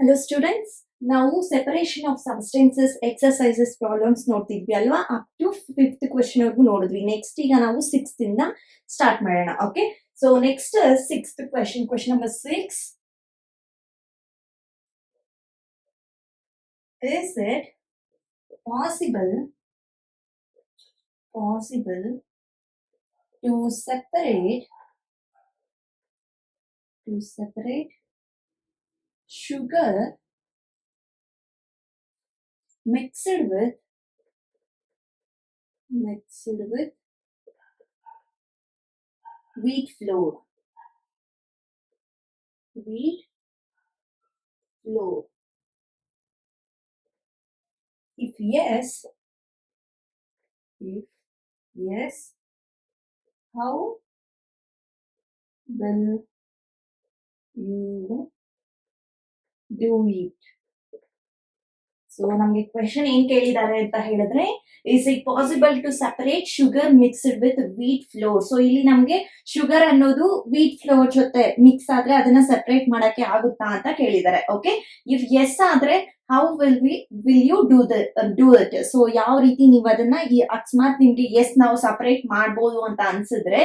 Hello students, ನಾವು separation of substances exercises problems ನೋಡ್ತಿದ್ವಿ ಅಲ್ವಾ? ಅಪ್ ಟು 5th ಕ್ವೆಶ್ಚನ್ ವರ್ಗು ನೋಡಿದ್ವಿ. ನೆಕ್ಸ್ಟ್ ಈಗ ನಾವು 6th ಇಂದ ಸ್ಟಾರ್ಟ್ ಮಾಡೋಣ. Okay, so next 6th question, question number 6. Is it possible to separate sugar mixed with wheat flour? If yes, how will you do it? So ನಮ್ಗೆ question ಏನ್ ಕೇಳಿದ್ದಾರೆ ಅಂತ ಹೇಳಿದ್ರೆ, is it possible to separate sugar mixed with wheat flour? So ಇಲ್ಲಿ ನಮ್ಗೆ sugar ಅನ್ನೋದು wheat flour ಜೊತೆ mix ಆದ್ರೆ ಅದನ್ನ ಸೆಪರೇಟ್ ಮಾಡಕ್ಕೆ ಆಗುತ್ತಾ ಅಂತ ಕೇಳಿದ್ದಾರೆ. ಓಕೆ, ಇಫ್ ಎಸ್ ಆದ್ರೆ how will you do it? So ಯಾವ ರೀತಿ ನೀವು ಅದನ್ನ, ಈ ಅಕಸ್ಮಾತ್ ನಿಮ್ಗೆ ಎಸ್ ನಾವು ಸಪರೇಟ್ ಮಾಡ್ಬೋದು ಅಂತ ಅನ್ಸಿದ್ರೆ,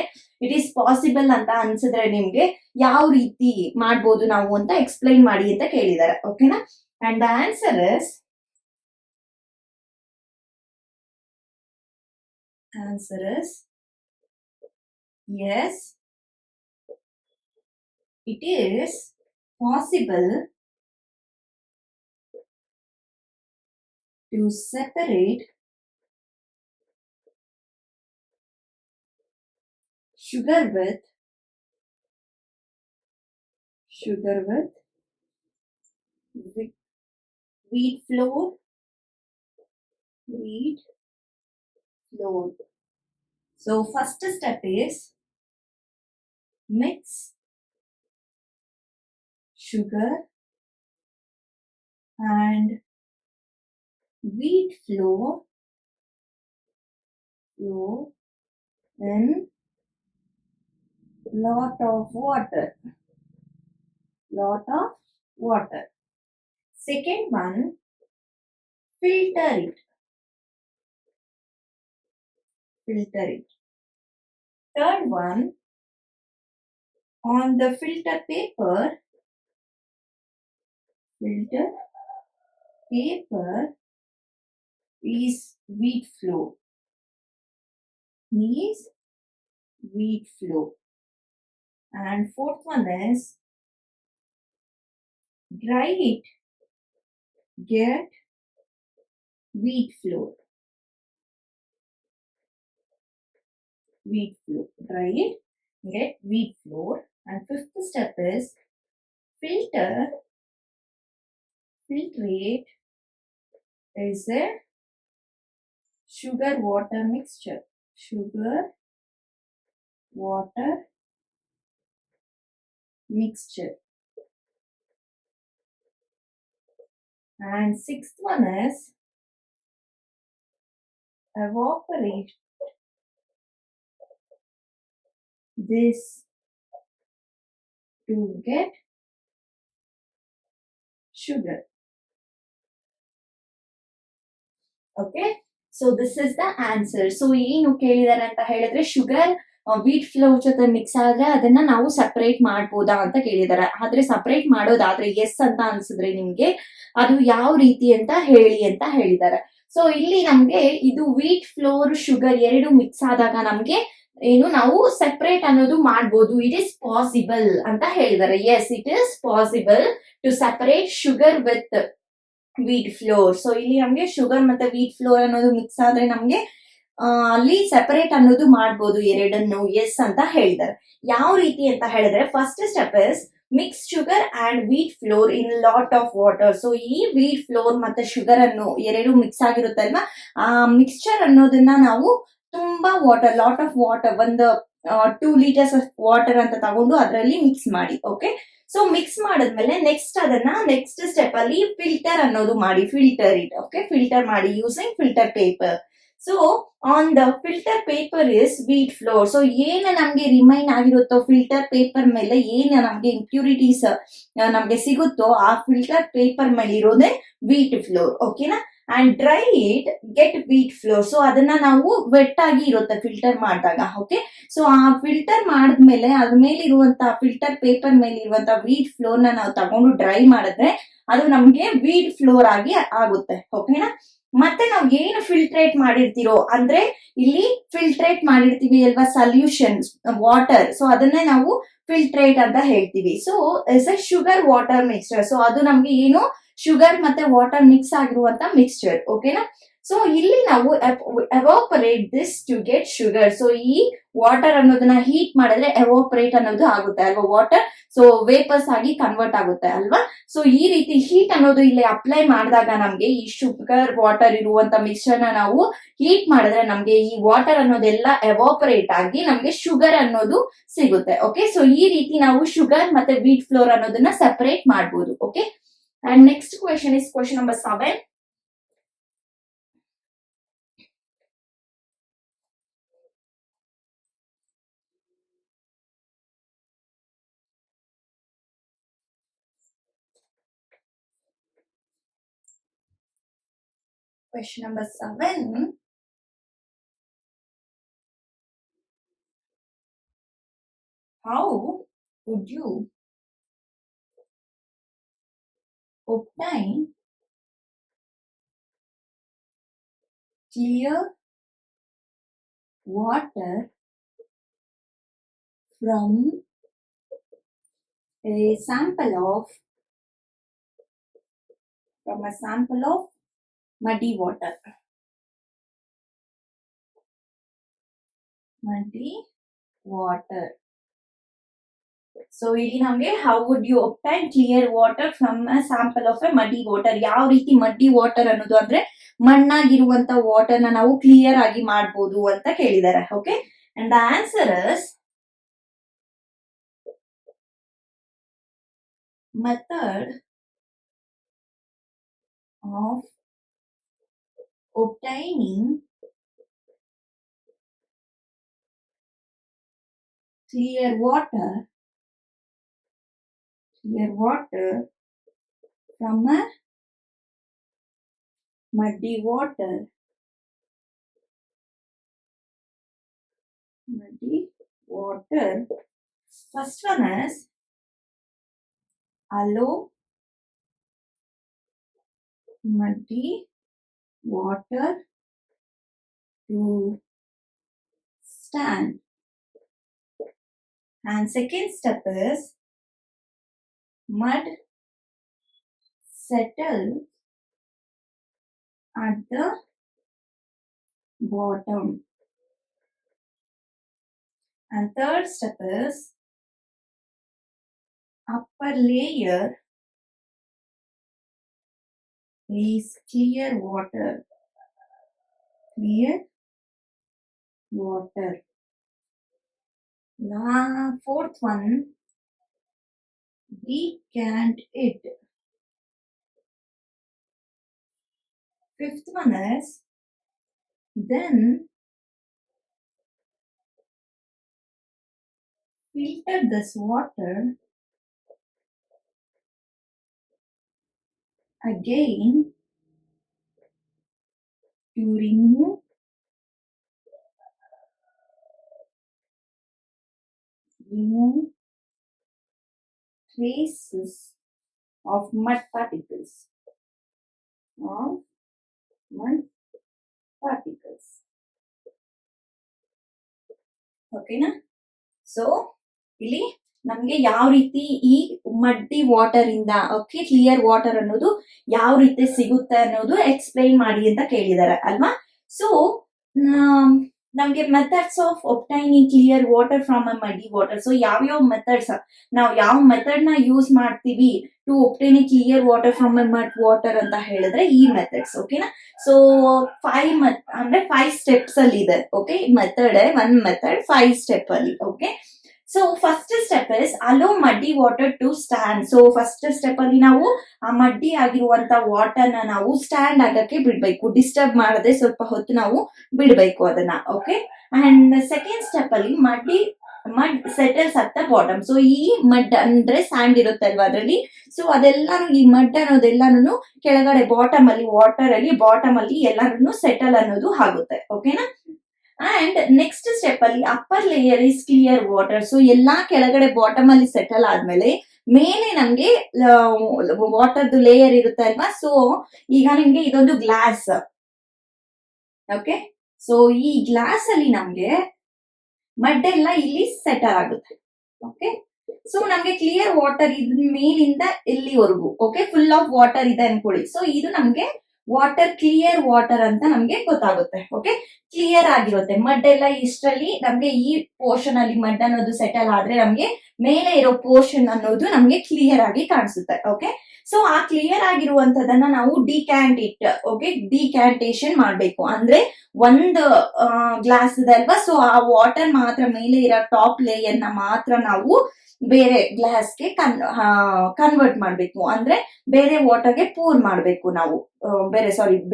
ಇಟ್ ಈಸ್ ಪಾಸಿಬಲ್ ಅಂತ ಅನ್ಸಿದ್ರೆ ನಿಮ್ಗೆ ಯಾವ ರೀತಿ ಮಾಡ್ಬೋದು ನಾವು ಅಂತ ಎಕ್ಸ್ಪ್ಲೈನ್ ಮಾಡಿ ಅಂತ ಕೇಳಿದ್ದಾರೆ. ಓಕೆನಾ? And the answer is yes, it is possible to separate sugar with wheat flour. So first step is mix sugar and wheat flour in lot of water. Second one, filter it. Third one, on the filter paper is wheat flour. And fourth one is dry it, get wheat flour. Dry it, get wheat flour. And fifth step is filtrate is a sugar water mixture. And sixth one is evaporate this to get sugar. Okay, so this is the answer. So ಏನು ಕೇಳಿದಾರೆ ಅಂತ ಹೇಳಿದ್ರೆ, sugar wheat flour ಜೊತೆ mix ಆದ್ರೆ ಅದನ್ನ ನಾವು separate ಮಾಡ್ಬೋದಾ ಅಂತ ಕೇಳಿದಾರೆ. ಆದ್ರೆ ಸಪರೇಟ್ ಮಾಡೋದಾದ್ರೆ ಎಸ್ ಅಂತ ಅನ್ಸಿದ್ರೆ ನಿಮ್ಗೆ ಅದು ಯಾವ ರೀತಿ ಅಂತ ಹೇಳಿ ಅಂತ ಹೇಳಿದ್ದಾರೆ. ಸೊ ಇಲ್ಲಿ ನಮ್ಗೆ ಇದು ವೀಟ್ ಫ್ಲೋರ್ ಶುಗರ್ ಎರಡು ಮಿಕ್ಸ್ ಆದಾಗ ನಮ್ಗೆ ಏನು ನಾವು ಸೆಪರೇಟ್ ಅನ್ನೋದು ಮಾಡ್ಬೋದು. ಇಟ್ ಇಸ್ ಪಾಸಿಬಲ್ ಅಂತ ಹೇಳಿದ್ದಾರೆ. Yes, it is possible to separate sugar with wheat flour. So ಇಲ್ಲಿ ನಮ್ಗೆ ಶುಗರ್ ಮತ್ತೆ ವೀಟ್ ಫ್ಲೋರ್ ಅನ್ನೋದು ಮಿಕ್ಸ್ ಆದ್ರೆ ನಮ್ಗೆ ಅಲ್ಲಿ ಸೆಪರೇಟ್ ಅನ್ನೋದು ಮಾಡ್ಬೋದು ಎರಡನ್ನು. ಎಸ್ ಅಂತ ಹೇಳಿದ್ದಾರೆ. ಯಾವ ರೀತಿ ಅಂತ ಹೇಳಿದ್ರೆ, first step is mix sugar and wheat flour in lot of water. So ಈ ವೀಟ್ ಫ್ಲೋರ್ ಮತ್ತೆ ಶುಗರ್ ಅನ್ನು ಎರಡು ಮಿಕ್ಸ್ ಆಗಿರುತ್ತಲ್ವಾ, ಆ ಮಿಕ್ಸ್ಚರ್ ಅನ್ನೋದನ್ನ ನಾವು ತುಂಬಾ ವಾಟರ್, ಲಾಟ್ ಆಫ್ ವಾಟರ್, ಒಂದು 2 liters ಆಫ್ ವಾಟರ್ ಅಂತ ತಗೊಂಡು ಅದರಲ್ಲಿ ಮಿಕ್ಸ್ ಮಾಡಿ. ಓಕೆ, ಸೊ ಮಿಕ್ಸ್ ಮಾಡಿದ್ಮೇಲೆ ನೆಕ್ಸ್ಟ್ ಸ್ಟೆಪ್ ಅಲ್ಲಿ ಫಿಲ್ಟರ್ ಅನ್ನೋದು ಮಾಡಿ, ಫಿಲ್ಟರ್ ಇಟ್. ಓಕೆ, ಫಿಲ್ಟರ್ ಮಾಡಿ using filter paper. So on the filter paper is wheat flour. So ಏನು ನಮ್ಗೆ ರಿಮೈನ್ ಆಗಿರುತ್ತೋ ಫಿಲ್ಟರ್ ಪೇಪರ್ ಮೇಲೆ ಏನು ನಮ್ಗೆ ಇಂಪ್ಯೂರಿಟೀಸ್ ನಮ್ಗೆ ಸಿಗುತ್ತೋ ಆ ಫಿಲ್ಟರ್ ಪೇಪರ್ ಮೇಲೆ ಇರೋದೇ ವೀಟ್ ಫ್ಲೋರ್. ಓಕೆನಾ? And dry it get wheat flour. So ಅದನ್ನ ನಾವು ವೆಟ್ ಆಗಿ ಇರುತ್ತೆ ಫಿಲ್ಟರ್ ಮಾಡಿದಾಗ. ಓಕೆ, ಸೊ ಆ ಫಿಲ್ಟರ್ ಮಾಡಿದ್ಮೇಲೆ ಅದ್ರ ಮೇಲೆ ಇರುವಂತಹ ಫಿಲ್ಟರ್ ಪೇಪರ್ ಮೇಲೆ ಇರುವಂತಹ ವೀಟ್ ಫ್ಲೋರ್ ನ ನಾವು ತಗೊಂಡು ಡ್ರೈ ಮಾಡಿದ್ರೆ ಅದು ನಮ್ಗೆ ವೀಟ್ ಫ್ಲೋರ್ ಆಗಿ ಆಗುತ್ತೆ. ಓಕೆನಾ? ಮತ್ತೆ ನಾವು ಏನು ಫಿಲ್ಟ್ರೇಟ್ ಮಾಡಿರ್ತೀರೋ ಅಂದ್ರೆ ಇಲ್ಲಿ ಫಿಲ್ಟ್ರೇಟ್ ಮಾಡಿರ್ತೀವಿ ಅಲ್ವಾ ಸಲ್ಯೂಷನ್ ವಾಟರ್, ಸೊ ಅದನ್ನೇ ನಾವು ಫಿಲ್ಟ್ರೇಟ್ ಅಂತ ಹೇಳ್ತೀವಿ. So is a sugar water mixture. So ಅದು ನಮ್ಗೆ ಏನು ಶುಗರ್ ಮತ್ತೆ ವಾಟರ್ ಮಿಕ್ಸ್ ಆಗಿರುವಂತ ಮಿಕ್ಸ್ಚರ್. ಓಕೆನಾ? ಸೊ ಇಲ್ಲಿ ನಾವು evaporate this to get sugar. So ಈ ವಾಟರ್ ಅನ್ನೋದನ್ನ ಹೀಟ್ ಮಾಡಿದ್ರೆ ಎವಾಪರೇಟ್ ಅನ್ನೋದು ಆಗುತ್ತೆ ಅಲ್ವಾ, ವಾಟರ್ ಸೊ ವೇಪರ್ಸ್ ಆಗಿ ಕನ್ವರ್ಟ್ ಆಗುತ್ತೆ ಅಲ್ವಾ. ಸೊ ಈ ರೀತಿ ಹೀಟ್ ಅನ್ನೋದು ಇಲ್ಲಿ ಅಪ್ಲೈ ಮಾಡಿದಾಗ ನಮ್ಗೆ ಈ ಶುಗರ್ ವಾಟರ್ ಇರುವಂತ ಮಿಕ್ಸ್ಚರ್ ನ ನಾವು ಹೀಟ್ ಮಾಡಿದ್ರೆ ನಮ್ಗೆ ಈ ವಾಟರ್ ಅನ್ನೋದೆಲ್ಲ ಎವಾಪರೇಟ್ ಆಗಿ ನಮ್ಗೆ ಶುಗರ್ ಅನ್ನೋದು ಸಿಗುತ್ತೆ. ಓಕೆ, ಸೊ ಈ ರೀತಿ ನಾವು ಶುಗರ್ ಮತ್ತೆ ವೀಟ್ ಫ್ಲೋರ್ ಅನ್ನೋದನ್ನ ಸೆಪರೇಟ್ ಮಾಡಬಹುದು. Okay, and next question is question number 7. Question number 7. How would you obtain clear water from a sample of muddy water? Muddy water. So ಇಲ್ಲಿ ನಮ್ಗೆ how would you obtain clear water from a sample of a muddy water. ಯಾವ ರೀತಿ ಮಡ್ಡಿ water ಅನ್ನೋದು ಅಂದ್ರೆ ಮಣ್ಣಾಗಿರುವಂತ water ನ ನಾವು clear ಆಗಿ ಮಾಡಬಹುದು ಅಂತ ಕೇಳಿದ್ದಾರೆ. Okay, and the answer is method of obtaining clear water from a muddy water. First one is allow muddy water to stand, and second step is mud settle at the bottom, and third step is upper layer is clear water. Fourth one, decant it. Fifth one is then filter this water again to remove traces of mud particles. ಓಕೆನಾ? So ಇಲ್ಲಿ ನಮ್ಗೆ ಯಾವ ರೀತಿ ಈ ಮಡ್ಡಿ water ಇಂದ okay clear water ಅನ್ನೋದು ಯಾವ ರೀತಿ ಸಿಗುತ್ತೆ ಅನ್ನೋದು ಎಕ್ಸ್ಪ್ಲೈನ್ ಮಾಡಿ ಅಂತ ಕೇಳಿದ್ದಾರೆ ಅಲ್ವಾ. ಸೊ ನಮ್ಗೆ methods of obtaining clear water from a muddy water. So ಯಾವ್ಯಾವ ಮೆಥಡ್ಸ್ ನಾವು ಯಾವ ಮೆಥಡ್ ನ ಯೂಸ್ ಮಾಡ್ತೀವಿ to obtain clear water from a mud water ಅಂತ ಹೇಳಿದ್ರೆ ಈ ಮೆಥಡ್ಸ್. ಓಕೆನಾ? ಸೊ 5 ಸ್ಟೆಪ್ಸ್ ಅಲ್ಲಿ ಇದೆ. ಓಕೆ, ಮೆಥಡ್ 1 ಮೆಥಡ್ 5 ಸ್ಟೆಪ್ ಅಲ್ಲಿ. Okay, so first step is allow muddy water to stand. So first step ಅಲ್ಲಿ ನಾವು ಆ ಮಡ್ಡಿ ಆಗಿರುವಂತ ವಾಟರ್ ನ ನಾವು ಸ್ಟ್ಯಾಂಡ್ ಆಗಕ್ಕೆ ಬಿಡ್ಬೇಕು, ಡಿಸ್ಟರ್ಬ್ ಮಾಡದೆ ಸ್ವಲ್ಪ ಹೊತ್ತು ನಾವು ಬಿಡ್ಬೇಕು ಅದನ್ನ. ಓಕೆ, ಅಂಡ್ ಸೆಕೆಂಡ್ ಸ್ಟೆಪ್ ಅಲ್ಲಿ mud settles at the bottom. So ಈ ಮಡ್ ಅಂದ್ರೆ ಸ್ಯಾಂಡ್ ಇರುತ್ತಲ್ವಾ ಅದ್ರಲ್ಲಿ, ಸೊ ಅದೆಲ್ಲಾನು ಈ ಮಡ್ ಅನ್ನೋದೆಲ್ಲಾನು ಕೆಳಗಡೆ ಬಾಟಮ್ ಅಲ್ಲಿ ವಾಟರ್ ಅಲ್ಲಿ ಬಾಟಮ್ ಅಲ್ಲಿ ಎಲ್ಲಾನು ಸೆಟಲ್ ಅನ್ನೋದು ಆಗುತ್ತೆ. ಓಕೆನಾ. ಅಂಡ್ ನೆಕ್ಸ್ಟ್ ಸ್ಟೆಪ್ ಅಲ್ಲಿ upper layer is clear water. So ಎಲ್ಲಾ ಕೆಳಗಡೆ ಬಾಟಮ್ ಅಲ್ಲಿ ಸೆಟಲ್ ಆದ್ಮೇಲೆ ಮೇಲೆ ನಮ್ಗೆ ವಾಟರ್ದು ಲೇಯರ್ ಇರುತ್ತೆ ಅಲ್ವಾ. ಸೊ ಈಗ ನಿಮ್ಗೆ ಇದೊಂದು ಗ್ಲಾಸ್. ಓಕೆ, ಸೊ ಈ ಗ್ಲಾಸ್ ಅಲ್ಲಿ ನಮ್ಗೆ ಮಡ್ ಎಲ್ಲ ಇಲ್ಲಿ ಸೆಟಲ್ ಆಗುತ್ತೆ. ಓಕೆ, ಸೊ ನಮ್ಗೆ ಕ್ಲಿಯರ್ ವಾಟರ್ ಇದ್ರ ಮೇಲಿಂದ ಇಲ್ಲಿವರೆಗೂ ಓಕೆ ಫುಲ್ ಆಫ್ ವಾಟರ್ ಇದೆ ಅನ್ಕೊಳ್ಳಿ. ಸೊ ಇದು ನಮ್ಗೆ ವಾಟರ್ ಕ್ಲಿಯರ್ ವಾಟರ್ ಅಂತ ನಮ್ಗೆ ಗೊತ್ತಾಗುತ್ತೆ. ಓಕೆ, ಕ್ಲಿಯರ್ ಆಗಿರುತ್ತೆ ಮಡ್ ಎಲ್ಲ ಇಷ್ಟರಲ್ಲಿ ನಮ್ಗೆ ಈ ಪೋರ್ಷನ್ ಅಲ್ಲಿ ಮಡ್ ಅನ್ನೋದು ಸೆಟಲ್ ಆದ್ರೆ ನಮ್ಗೆ ಮೇಲೆ ಇರೋ ಪೋರ್ಷನ್ ಅನ್ನೋದು ನಮ್ಗೆ ಕ್ಲಿಯರ್ ಆಗಿ ಕಾಣಿಸುತ್ತೆ. ಓಕೆ, ಸೊ ಆ ಕ್ಲಿಯರ್ ಆಗಿರುವಂತದನ್ನ ನಾವು ಡಿಕ್ಯಾಂಟೇಶನ್ ಮಾಡ್ಬೇಕು. ಅಂದ್ರೆ ಒಂದು ಗ್ಲಾಸ್ ಇದೆ ಅಲ್ವಾ, ಸೊ ಆ ವಾಟರ್ ಮಾತ್ರ ಮೇಲೆ ಇರೋ ಟಾಪ್ ಲೇಯರ್ ನ ಮಾತ್ರ ನಾವು ಬೇರೆ ಗ್ಲಾಸ್ಗೆ ಕನ್ವರ್ಟ್ ಮಾಡ್ಬೇಕು. ಅಂದ್ರೆ ಬೇರೆ ವಾಟರ್ಗೆ ಪೂರ್ ಮಾಡ್ಬೇಕು ನಾವು,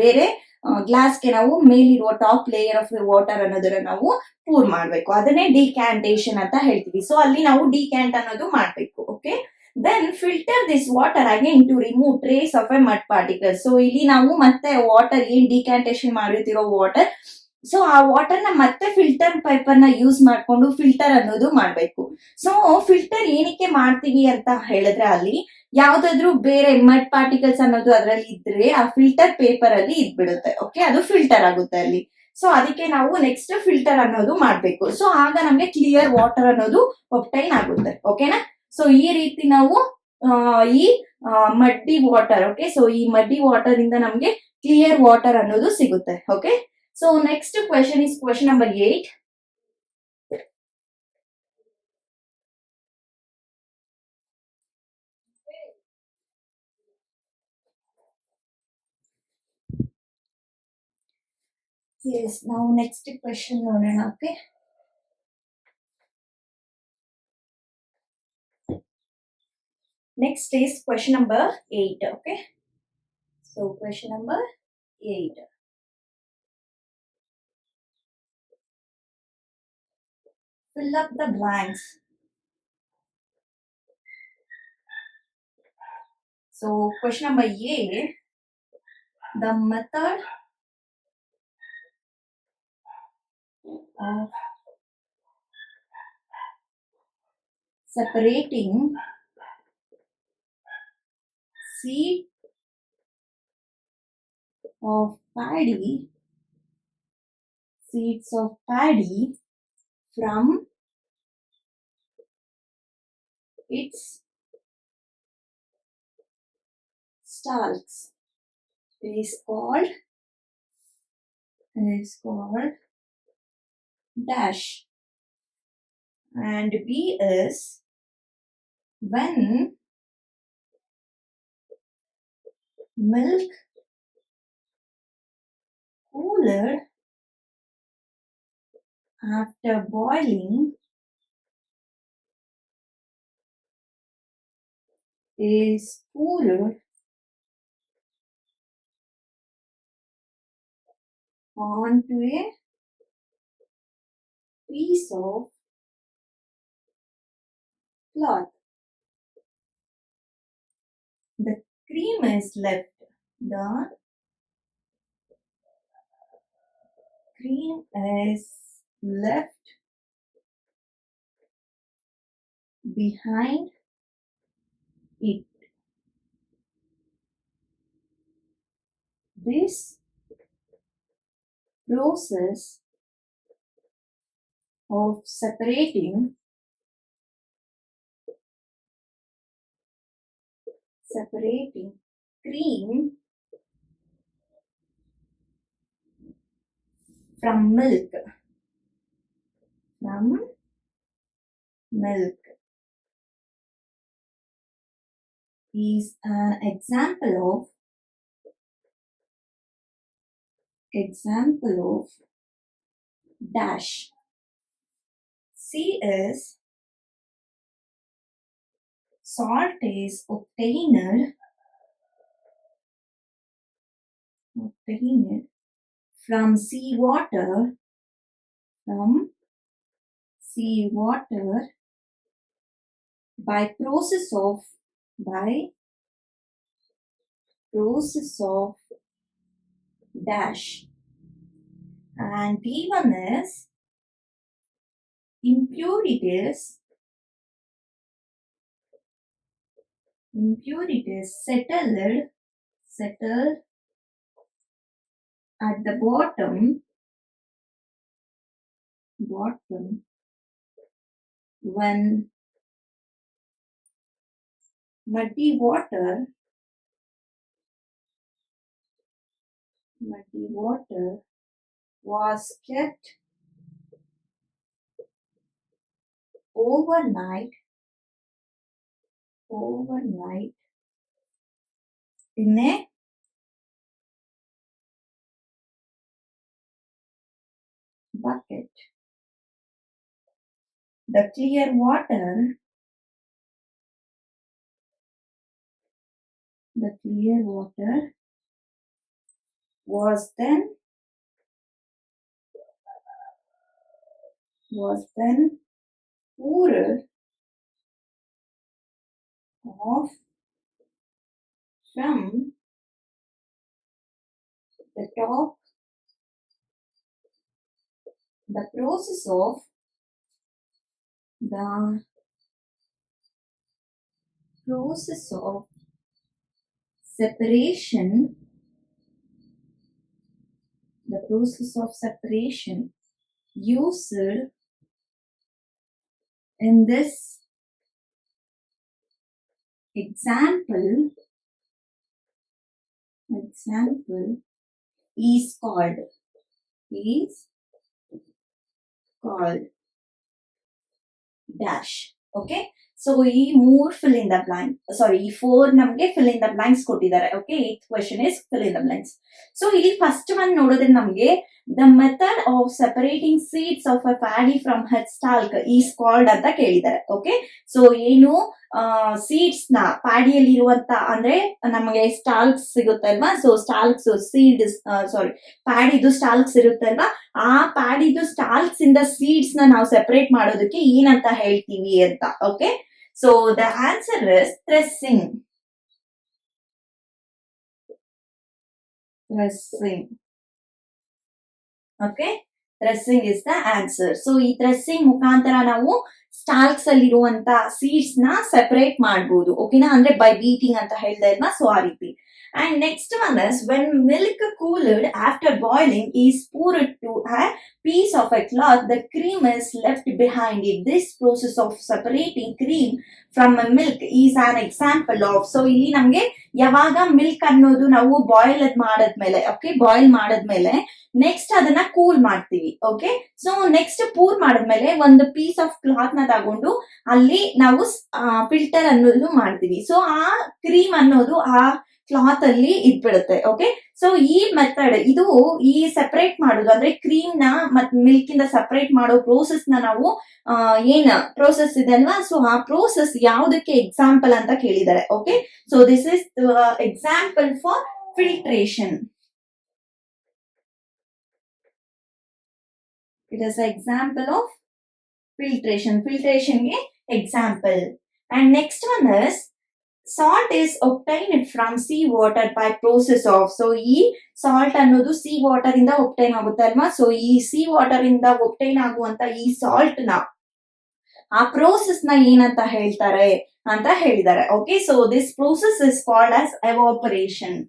ಬೇರೆ ಗ್ಲಾಸ್ಗೆ ನಾವು ಮೇಲಿರುವ ಟಾಪ್ ಲೇಯರ್ ಆಫ್ ವಾಟರ್ ಅನ್ನೋದನ್ನ ನಾವು ಪೂರ್ ಮಾಡ್ಬೇಕು. ಅದನ್ನೇ ಡಿಕ್ಯಾಂಟೇಶನ್ ಅಂತ ಹೇಳ್ತೀವಿ. ಸೊ ಅಲ್ಲಿ ನಾವು ಡಿಕ್ಯಾಂಟ್ ಅನ್ನೋದು ಮಾಡ್ಬೇಕು. Okay, then filter this water again to remove trace of a mud particle. So ಇಲ್ಲಿ ನಾವು ಮತ್ತೆ ವಾಟರ್ ಏನ್ ಡಿಕ್ಯಾಂಟೇಶನ್ ಮಾಡಿರ್ತಿರೋ ವಾಟರ್, ಸೊ ಆ ವಾಟರ್ ನ ಮತ್ತೆ ಫಿಲ್ಟರ್ ಪೈಪರ್ ನ ಯೂಸ್ ಮಾಡ್ಕೊಂಡು ಫಿಲ್ಟರ್ ಅನ್ನೋದು ಮಾಡ್ಬೇಕು. ಸೊ ಫಿಲ್ಟರ್ ಏನಕ್ಕೆ ಮಾಡ್ತೀವಿ ಅಂತ ಹೇಳಿದ್ರೆ ಅಲ್ಲಿ ಯಾವ್ದಾದ್ರು ಬೇರೆ ಮಡ್ ಪಾರ್ಟಿಕಲ್ಸ್ ಅನ್ನೋದು ಅದರಲ್ಲಿ ಇದ್ರೆ ಆ ಫಿಲ್ಟರ್ ಪೇಪರ್ ಅಲ್ಲಿ ಇದ್ಬಿಡುತ್ತೆ. ಓಕೆ, ಅದು ಫಿಲ್ಟರ್ ಆಗುತ್ತೆ ಅಲ್ಲಿ. ಸೊ ಅದಕ್ಕೆ ನಾವು ನೆಕ್ಸ್ಟ್ ಫಿಲ್ಟರ್ ಅನ್ನೋದು ಮಾಡ್ಬೇಕು. ಸೊ ಆಗ ನಮ್ಗೆ ಕ್ಲಿಯರ್ ವಾಟರ್ ಅನ್ನೋದು ಒಬ್ಟೈನ್ ಆಗುತ್ತೆ. ಓಕೆನಾ. ಸೊ ಈ ರೀತಿ ನಾವು ಈ ಮಡ್ಡಿ ವಾಟರ್, ಓಕೆ, ಸೊ ಈ ಮಡ್ಡಿ ವಾಟರ್ ಇಂದ ನಮ್ಗೆ ಕ್ಲಿಯರ್ ವಾಟರ್ ಅನ್ನೋದು ಸಿಗುತ್ತೆ. Okay, so next question is question number 8. Yes, now next question ನೋಡೋಣ. Okay, next is question number 8. Okay, so question number 8. Fill up the blanks. So question number A, the method of separating seed of paddy, seeds of paddy from its stalks is called dash, and B is when milk cooled after boiling is poured onto a piece of cloth. The cream is left. The cream is left behind it. This process of separating cream from milk is an example of dash. C is Salt is obtained from seawater by process of dash, and D1 is impurities settled at the bottom when muddy water was kept overnight in a bucket. The clear water was then poured off from the top. The process of separation used in this example is called dash. Okay, so ಈ 3 fill in the blank, sorry ಈ 4 ನಮಗೆ fill in the blanks ಕೊಟ್ಟಿದ್ದಾರೆ. Okay, 8th question is fill in the blanks. So ಇಲ್ಲಿ first one ನೋಡಿದ್ರೆ ನಮಗೆ the method of separating seeds of a paddy from head stalk is called ಅಂತ ಕೇಳಿದ್ದಾರೆ. Okay, so ಏನು seeds ನ ಪ್ಯಾಡಿಯಲ್ಲಿ ಇರುವಂತ ಅಂದ್ರೆ ನಮಗೆ ಸ್ಟಾಲ್ಕ್ಸ್ ಸಿಗುತ್ತೆ ಅಲ್ವಾ, ಸೊ ಸ್ಟಾಲ್ಕ್ಸ್ ಪ್ಯಾಡಿದು ಸ್ಟಾಲ್ಕ್ಸ್ ಇರುತ್ತೆ ಅಲ್ವಾ, ಆ ಪ್ಯಾಡಿದು ಸ್ಟಾಲ್ಕ್ಸ್ ಇಂದ ಸೀಡ್ಸ್ ನ ನಾವು ಸೆಪರೇಟ್ ಮಾಡೋದಕ್ಕೆ ಏನಂತ ಹೇಳ್ತೀವಿ ಅಂತ. Okay, so the answer is threshing. Okay, threshing is the answer. So ಈ ಥ್ರೆಸ್ಸಿಂಗ್ ಮುಖಾಂತರ ನಾವು ಸ್ಟಾಲ್ಕ್ಸ್ ಅಲ್ಲಿ ಇರುವಂತ ಸೀಡ್ಸ್ ನ ಸೆಪರೇಟ್ ಮಾಡಬಹುದು. ಓಕೆನಾ, ಅಂದ್ರೆ ಬೈ ಬೀಟಿಂಗ್ ಅಂತ ಹೇಳ್ತಾ ಇದ್ನ, ಸೊ ಆ ರೀತಿ. And next one is when milk cooled after boiling is poured to a piece of a cloth, the cream is left behind it. This process of separating cream from a milk is an example of. So ಇಲ್ಲಿ ನಮ್ಗೆ ಯಾವಾಗ milk ಅನ್ನೋದು ನಾವು boil ಮಾಡದ್ಮೇಲೆ, okay, boil ಮಾಡದ್ಮೇಲೆ next ಅದನ್ನ cool ಮಾಡ್ತೀವಿ. Okay, so next poor ಮಾಡಿದ್ಮೇಲೆ ಒಂದು piece of cloth ನ ತಗೊಂಡು ಅಲ್ಲಿ ನಾವು ಫಿಲ್ಟರ್ ಅನ್ನೋದು ಮಾಡ್ತೀವಿ. ಸೊ ಆ ಕ್ರೀಮ್ ಅನ್ನೋದು ಆ ಕ್ಲಾತ್ ಅಲ್ಲಿ ಇದ್ಬಿಡುತ್ತೆ. ಓಕೆ, ಸೊ ಈ ಮೆಥಡ್ ಇದು ಈ ಸೆಪರೇಟ್ ಮಾಡೋದು ಅಂದ್ರೆ ಕ್ರೀಮ್ ನ ಮತ್ ಮಿಲ್ಕ್ ಇಂದ ಸೆಪರೇಟ್ ಮಾಡೋ ಪ್ರೋಸೆಸ್ ನ ನಾವು ಏನ್ ಪ್ರೋಸೆಸ್ ಇದೆ ಅಲ್ವಾ, ಸೊ ಆ ಪ್ರೋಸೆಸ್ ಯಾವುದಕ್ಕೆ ಎಕ್ಸಾಂಪಲ್ ಅಂತ ಕೇಳಿದ್ದಾರೆ. Okay, so this is example for filtration. It is an example of filtration ಗೆ example. And next one is salt is obtained from sea water by process of. So ಈ salt ಅನ್ನೋದು C water ಇಂದ obtain ಆಗುತ್ತೆ ಅಲ್ವಾ, so ಈ C water ಇಂದ obtain ಆಗುವಂತ ಈ ಸಾಲ್ಟ್ ನ ಆ ಪ್ರೋಸೆಸ್ ನ ಏನಂತ ಹೇಳ್ತಾರೆ ಅಂತ ಹೇಳಿದ್ದಾರೆ. Okay, so this process is called as evaporation.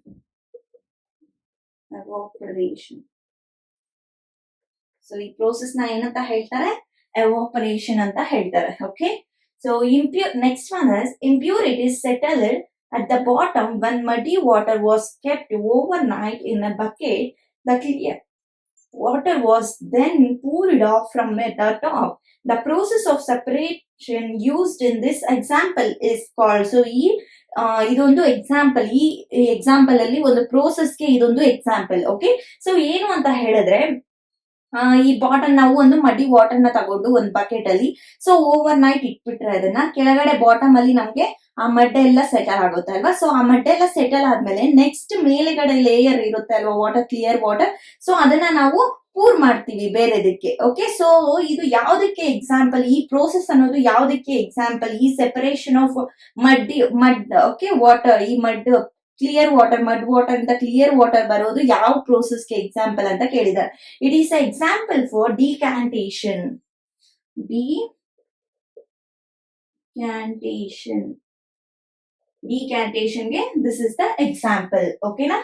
So ಈ ಪ್ರೋಸೆಸ್ ನ ಏನಂತ ಹೇಳ್ತಾರೆ, ಎವಾಪರೇಷನ್ ಅಂತ ಹೇಳ್ತಾರೆ. Okay, so next one is impurities settled at the bottom when muddy water was kept overnight in a bucket. The clear water was then poured off from the top. The process of separation used in this example is called. So ಇದೊಂದು example, ಈ example ಅಲ್ಲಿ ಒಂದು ಪ್ರೋಸೆಸ್ಗೆ ಇದೊಂದು example. Okay, so ಏನು ಅಂತ ಹೇಳಿದ್ರೆ ಈ bottle ನಾವು ಒಂದು ಮಡಿ ವಾಟರ್ ನ ತಗೊಂಡು ಒಂದು ಬಕೆಟ್ ಅಲ್ಲಿ ಸೊ ಓವರ್ ನೈಟ್ ಇಟ್ಬಿಟ್ರೆ ಅದನ್ನ ಕೆಳಗಡೆ ಬಾಟಮ್ ಅಲ್ಲಿ ನಮ್ಗೆ ಆ ಮಡ್ ಎಲ್ಲ ಸೆಟಲ್ ಆಗುತ್ತೆ ಅಲ್ವಾ. ಸೊ ಆ ಮಡ್ ಎಲ್ಲ ಸೆಟಲ್ ಆದ್ಮೇಲೆ ನೆಕ್ಸ್ಟ್ ಮೇಲೆಗಡೆ ಲೇಯರ್ ಇರುತ್ತೆ ಅಲ್ವಾ, ವಾಟರ್, ಕ್ಲಿಯರ್ ವಾಟರ್. ಸೊ ಅದನ್ನ ನಾವು ಪೂರ್ ಮಾಡ್ತೀವಿ ಬೇರೆದಕ್ಕೆ. ಓಕೆ, ಸೊ ಇದು ಯಾವ್ದಕ್ಕೆ ಎಕ್ಸಾಂಪಲ್, ಈ ಪ್ರೋಸೆಸ್ ಅನ್ನೋದು ಯಾವ್ದಕ್ಕೆ ಎಕ್ಸಾಂಪಲ್, ಈ separation of mud okay water, ಈ mud clear water, mud water ಇಂದ ಕ್ಲಿಯರ್ ವಾಟರ್ ಬರೋದು ಯಾವ ಪ್ರೋಸೆಸ್ಗೆ ಎಕ್ಸಾಂಪಲ್ ಅಂತ ಕೇಳಿದ್ದಾರೆ. It is a example for decantation. ಡಿಕ್ಯಾಂಟೇಷನ್ಗೆ ದಿಸ್ ಇಸ್ ದ ಎಕ್ಸಾಂಪಲ್. ಓಕೆನಾ.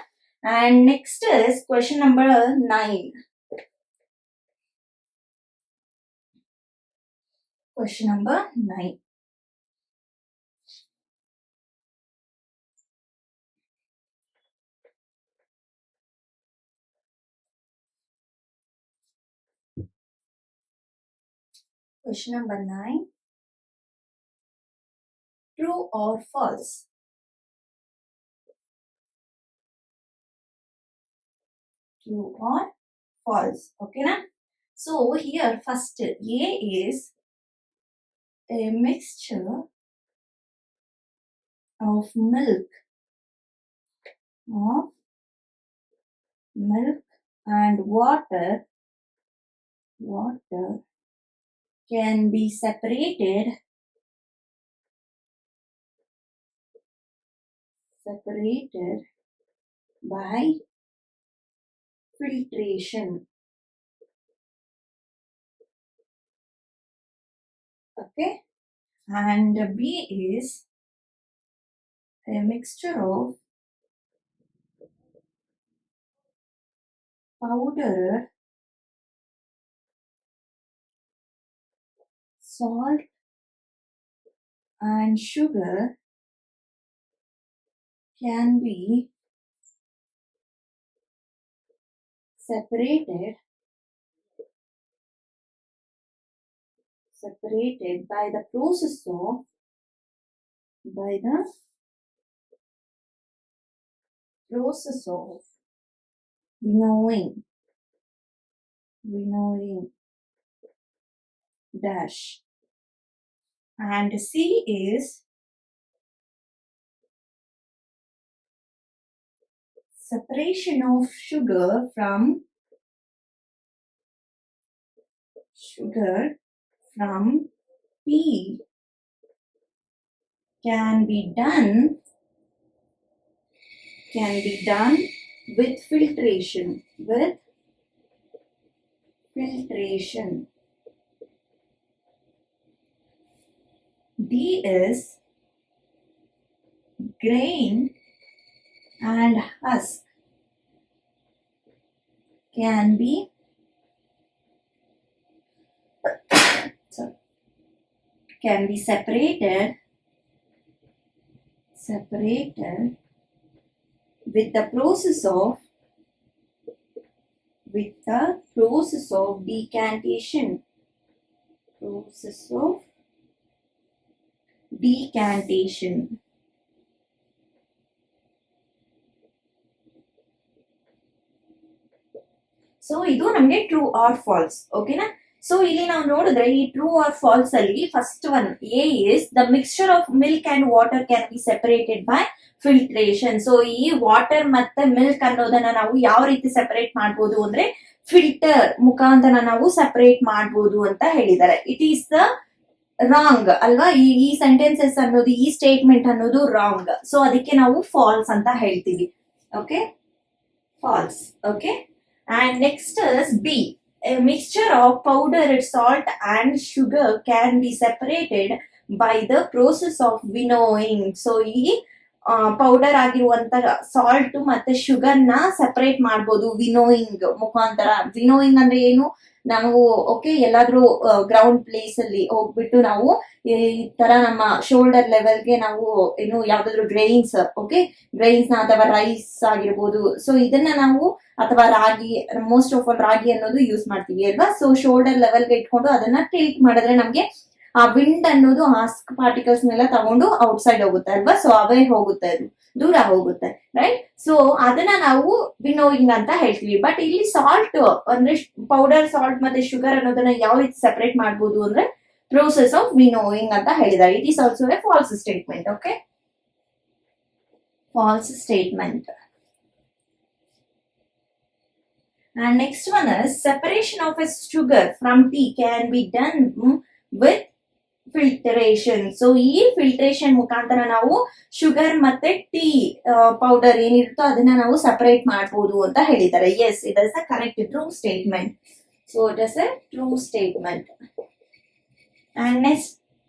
And next is question number 9. Question number 9. Question number 9. True or false? True or false. Okay na? So here first A is a mixture of milk and water can be separated by filtration. Okay, and B is a mixture of powder, salt and sugar can be separated by the process of winnowing dash. And C is separation of sugar from tea can be done with filtration. D is grain and husk can be separated with the process of decantation. So ಇದು ನಮ್ಗೆ true or false. ಓಕೆನಾ. So ಇಲ್ಲಿ ನಾವು ನೋಡಿದ್ರೆ ಈ true or false ಅಲ್ಲಿ first one A is the mixture of milk and water can be separated by filtration. So ಈ water ಮತ್ತೆ ಮಿಲ್ಕ್ ಅನ್ನೋದನ್ನ ನಾವು ಯಾವ ರೀತಿ ಸೆಪರೇಟ್ ಮಾಡ್ಬೋದು ಅಂದ್ರೆ ಫಿಲ್ಟರ್ ಮುಖಾಂತರ ನಾವು ಸೆಪರೇಟ್ ಮಾಡ್ಬೋದು ಅಂತ ಹೇಳಿದ್ದಾರೆ. ಇಟ್ ಈಸ್ ದ ರಾಂಗ್ ಅಲ್ವಾ, ಈ ಸೆಂಟೆನ್ಸಸ್ ಅನ್ನೋದು, ಈ ಸ್ಟೇಟ್ಮೆಂಟ್ ಅನ್ನೋದು ರಾಂಗ್. ಸೊ ಅದಕ್ಕೆ ನಾವು ಫಾಲ್ಸ್ ಅಂತ ಹೇಳ್ತೀವಿ. Okay, false. Okay, and next is B. A mixture of powdered salt and sugar can be separated by the process of winnowing. So ಈ ಪೌಡರ್ ಆಗಿರುವಂತ ಸಾಲ್ಟ್ ಮತ್ತೆ ಶುಗರ್ ನ ಸೆಪರೇಟ್ ಮಾಡಬಹುದು ವಿನೋಯಿಂಗ್ ಮುಖಾಂತರ. ವಿನೋಯಿಂಗ್ ಅಂದ್ರೆ ಏನು, ನಾವು ಓಕೆ ಎಲ್ಲಾದ್ರೂ ಗ್ರೌಂಡ್ ಪ್ಲೇಸ್ ಅಲ್ಲಿ ಹೋಗ್ಬಿಟ್ಟು ನಾವು ಈ ತರ ನಮ್ಮ ಶೋಲ್ಡರ್ ಲೆವೆಲ್ಗೆ ನಾವು ಏನು ಯಾವ್ದಾದ್ರು ಗ್ರೈನ್ಸ್ ನ ಅಥವಾ ರೈಸ್ ಆಗಿರ್ಬೋದು, ಸೊ ಇದನ್ನ ನಾವು ಅಥವಾ ರಾಗಿ, ಮೋಸ್ಟ್ ಆಫ್ ಆಲ್ ರಾಗಿ ಅನ್ನೋದು ಯೂಸ್ ಮಾಡ್ತೀವಿ ಅಲ್ವಾ. ಸೊ ಶೋಲ್ಡರ್ ಲೆವೆಲ್ಗೆ ಇಟ್ಕೊಂಡು ಅದನ್ನ ಟಿಲ್ಟ್ ಮಾಡಿದ್ರೆ ನಮ್ಗೆ ಆ ವಿಂಡ್ ಅನ್ನೋದು ಹಾಸ್ಕ್ ಪಾರ್ಟಿಕಲ್ಸ್ ನೆಲ್ಲ ತಗೊಂಡು ಔಟ್ಸೈಡ್ ಹೋಗುತ್ತೆ ಅಲ್ವಾ. ಸೊ ಅವೇ ಹೋಗುತ್ತೆ, ಅದು ದೂರ ಹೋಗುತ್ತೆ, ರೈಟ್. ಸೊ ಅದನ್ನ ನಾವು ವಿನೋಯಿಂಗ್ ಅಂತ ಹೇಳ್ತೀವಿ. ಬಟ್ ಇಲ್ಲಿ ಸಾಲ್ಟ್ ಅಂದ್ರೆ ಪೌಡರ್ ಸಾಲ್ಟ್ ಮತ್ತೆ ಶುಗರ್ ಅನ್ನೋದನ್ನ ಯಾವ ರೀತಿ ಸೆಪರೇಟ್ ಮಾಡ್ಬೋದು ಅಂದ್ರೆ process of winnowing ಅಂತ ಹೇಳಿದ್ದಾರೆ. It is also a false statement. Okay, false statement. And next one is separation of a sugar from tea can be done with filtration. So ಈ filtration ಮುಖಾಂತರ ನಾವು ಶುಗರ್ ಮತ್ತೆ tea powder ಏನಿರುತ್ತೋ ಅದನ್ನ ನಾವು separate ಮಾಡಬಹುದು ಅಂತ ಹೇಳಿದ್ದಾರೆ. Yes, it is a correct true statement. So it is a true statement. And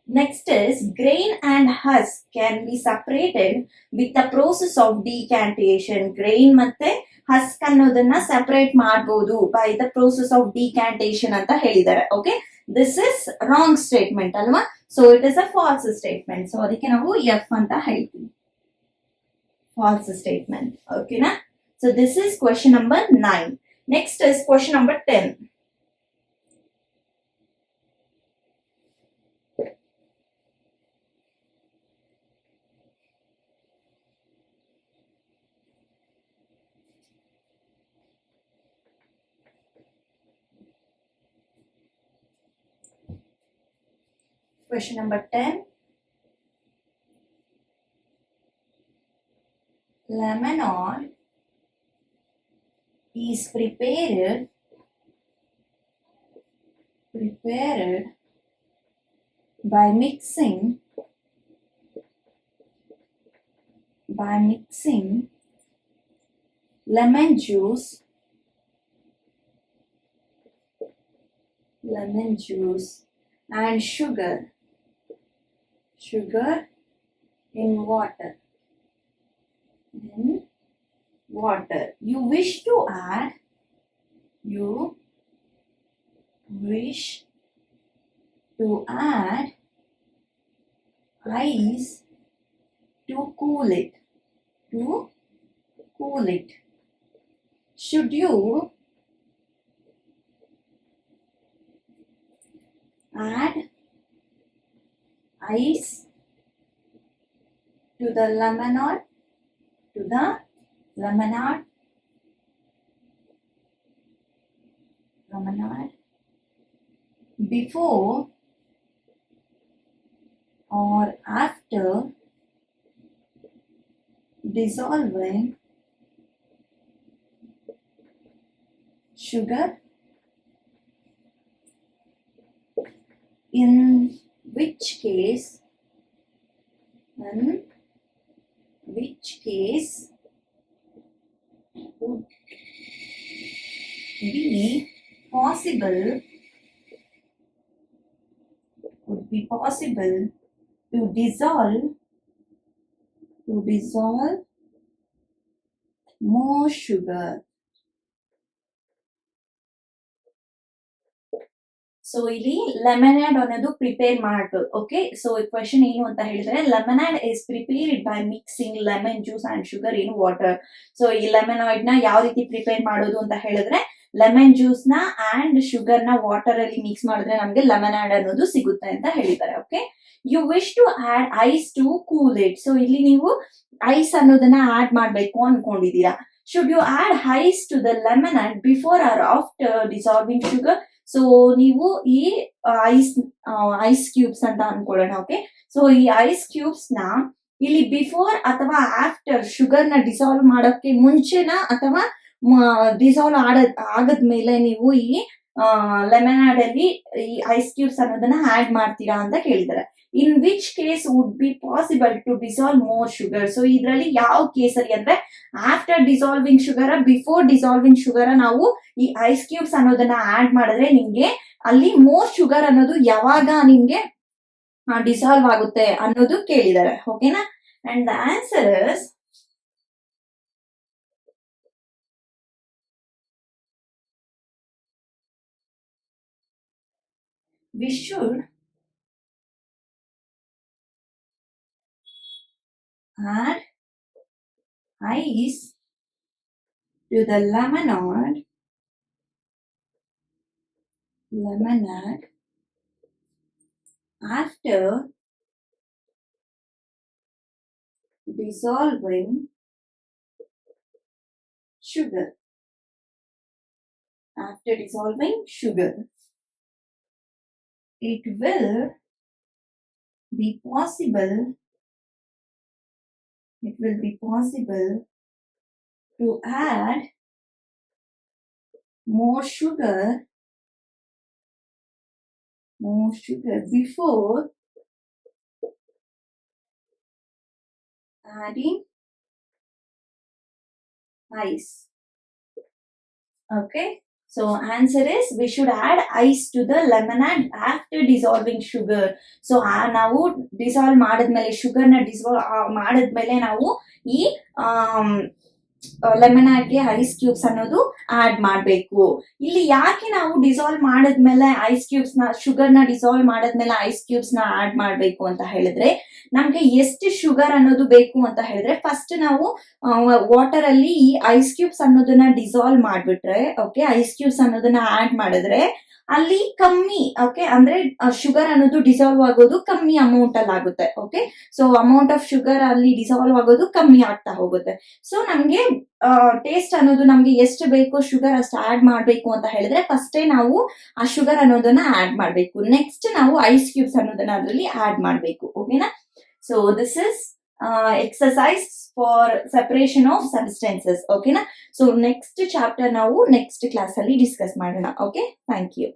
next is grain and husk can be separated with the process of decantation. Grain ಮತ್ತೆ husk ಅನ್ನೋದನ್ನ separate ಮಾಡಬಹುದು by the process of decantation ಅಂತ ಹೇಳಿದ್ದಾರೆ. Okay, this is wrong statement ಅಲ್ವಾ? So it is a false statement. So ಅದಕ್ಕೆ ನಾವು F ಅಂತ ಹೇಳ್ತೀವಿ, ಫಾಲ್ಸ್ ಸ್ಟೇಟ್ಮೆಂಟ್. ಓಕೆನಾ? So this is question number 9. Next is question number 10. Question number 10. Lemonade is prepared by mixing lemon juice and sugar in water. You wish to add ice to cool it. Should you add ice to the lemonade before or after dissolving sugar? In which case would be possible to dissolve more sugar? So ಇಲ್ಲಿ ಲೆಮನಾಡ್ ಅನ್ನೋದು prepare ಮಾಡೋದು. Okay, so question ಏನು ಅಂತ ಹೇಳಿದ್ರೆ lemonade is prepared by mixing lemon juice and sugar in water. So ಈ lemonade ನ ಯಾವ ರೀತಿ ಪ್ರಿಪೇರ್ ಮಾಡೋದು ಅಂತ ಹೇಳಿದ್ರೆ ಲೆಮನ್ ಜ್ಯೂಸ್ ನ ಅಂಡ್ ಶುಗರ್ ನ ವಾಟರ್ ಅಲ್ಲಿ ಮಿಕ್ಸ್ ಮಾಡಿದ್ರೆ ನಮ್ಗೆ ಲೆಮನಾಡ್ ಅನ್ನೋದು ಸಿಗುತ್ತೆ ಅಂತ ಹೇಳಿದ್ದಾರೆ. Okay, you wish to add ice to cool it. So ಇಲ್ಲಿ ನೀವು ಐಸ್ ಅನ್ನೋದನ್ನ ಆಡ್ ಮಾಡ್ಬೇಕು ಅನ್ಕೊಂಡಿದೀರಾ. Should you add ice to the lemonade before or after dissolving sugar? So ನೀವು ಈ ಐಸ್ ಕ್ಯೂಬ್ಸ್ ಅಂತ ಅನ್ಕೊಳ್ಳೋಣ. ಓಕೆ, ಸೊ ಈ ಐಸ್ ಕ್ಯೂಬ್ಸ್ ನ ಇಲ್ಲಿ ಬಿಫೋರ್ ಅಥವಾ ಆಫ್ಟರ್ ಶುಗರ್ ನ ಡಿಸಾಲ್ವ್ ಮಾಡೋಕೆ ಮುಂಚೆನ ಅಥವಾ ಡಿಸಾಲ್ವ್ ಆಗದ್ಮೇಲೆ ನೀವು ಈ ಲೆಮನಾಡ್ ಅಲ್ಲಿ ಈ ಐಸ್ ಕ್ಯೂಬ್ಸ್ ಅನ್ನೋದನ್ನ ಆಡ್ ಮಾಡ್ತೀರಾ ಅಂತ ಕೇಳಿದ್ದಾರೆ. In which case would be possible to dissolve more sugar? So ಇದರಲ್ಲಿ ಯಾವ ಕೇಸಲ್ಲಿ ಅಂದ್ರೆ after dissolving sugar before dissolving sugar ನಾವು ಈ ಐಸ್ ಕ್ಯೂಬ್ಸ್ ಅನ್ನೋದನ್ನ ಆಡ್ ಮಾಡಿದ್ರೆ ನಿಮ್ಗೆ ಅಲ್ಲಿ ಮೋರ್ ಶುಗರ್ ಅನ್ನೋದು ಯಾವಾಗ ನಿಮ್ಗೆ ಡಿಸಾಲ್ವ್ ಆಗುತ್ತೆ ಅನ್ನೋದು ಕೇಳಿದ್ದಾರೆ. ಓಕೆನಾ? And the answer is we should add ice to the lemonade after dissolving sugar. it will be possible to add more sugar before adding ice. Okay, so answer is we should add ice to the lemonade after dissolving sugar. So ನಾವು dissolve ಮಾಡಿದ್ಮೇಲೆ ಶುಗರ್ನ dissolve ಮಾಡಿದ್ಮೇಲೆ ನಾವು ಈ ಲೆಮನಾಡ್ಗೆ ice cubes ಅನ್ನೋದು add ಮಾಡಬೇಕು. ಇಲ್ಲಿ ಯಾಕೆ ನಾವು ಡಿಸಾಲ್ವ್ ಮಾಡಿದ್ಮೇಲೆ ಐಸ್ ಕ್ಯೂಬ್ಸ್ ನ ಶುಗರ್ನ ಡಿಸಾಲ್ವ್ ಮಾಡಿದ್ಮೇಲೆ ಐಸ್ ಕ್ಯೂಬ್ಸ್ ನ ಆಡ್ ಮಾಡಬೇಕು ಅಂತ ಹೇಳಿದ್ರೆ, ನಮ್ಗೆ ಎಷ್ಟು ಶುಗರ್ ಅನ್ನೋದು ಬೇಕು ಅಂತ ಹೇಳಿದ್ರೆ ಫಸ್ಟ್ ನಾವು ವಾಟರ್ ಅಲ್ಲಿ ಈ ಐಸ್ ಕ್ಯೂಬ್ಸ್ ಅನ್ನೋದನ್ನ ಡಿಸಾಲ್ವ್ ಮಾಡ್ಬಿಟ್ರೆ, ಓಕೆ, ಐಸ್ ಕ್ಯೂಬ್ಸ್ ಅನ್ನೋದನ್ನ ಆಡ್ ಮಾಡಿದ್ರೆ ಅಲ್ಲಿ ಕಮ್ಮಿ, ಓಕೆ, ಅಂದ್ರೆ ಶುಗರ್ ಅನ್ನೋದು ಡಿಸಾಲ್ವ್ ಆಗೋದು ಕಮ್ಮಿ ಅಮೌಂಟ್ ಅಲ್ಲಿ ಆಗುತ್ತೆ. Okay, so amount of sugar ಅಲ್ಲಿ ಡಿಸಾಲ್ವ್ ಆಗೋದು ಕಮ್ಮಿ ಆಗ್ತಾ ಹೋಗುತ್ತೆ. ಸೊ ನಮ್ಗೆ ಟೇಸ್ಟ್ ಅನ್ನೋದು ನಮ್ಗೆ ಎಷ್ಟು ಬೇಕು ಶುಗರ್ ಅಷ್ಟು ಆಡ್ ಮಾಡ್ಬೇಕು ಅಂತ ಹೇಳಿದ್ರೆ ಫಸ್ಟೇ ನಾವು ಆ ಶುಗರ್ ಅನ್ನೋದನ್ನ ಆಡ್ ಮಾಡ್ಬೇಕು. ನೆಕ್ಸ್ಟ್ ನಾವು ಐಸ್ ಕ್ಯೂಬ್ಸ್ ಅನ್ನೋದನ್ನ ಅದರಲ್ಲಿ ಆಡ್ ಮಾಡ್ಬೇಕು. ಓಕೆನಾ? So this is exercise for separation of substances. ಓಕೆನಾ? ಸೊ ನೆಕ್ಸ್ಟ್ ಚಾಪ್ಟರ್ ನಾವು ನೆಕ್ಸ್ಟ್ ಕ್ಲಾಸ್ ಅಲ್ಲಿ ಡಿಸ್ಕಸ್ ಮಾಡೋಣ. Okay, thank you.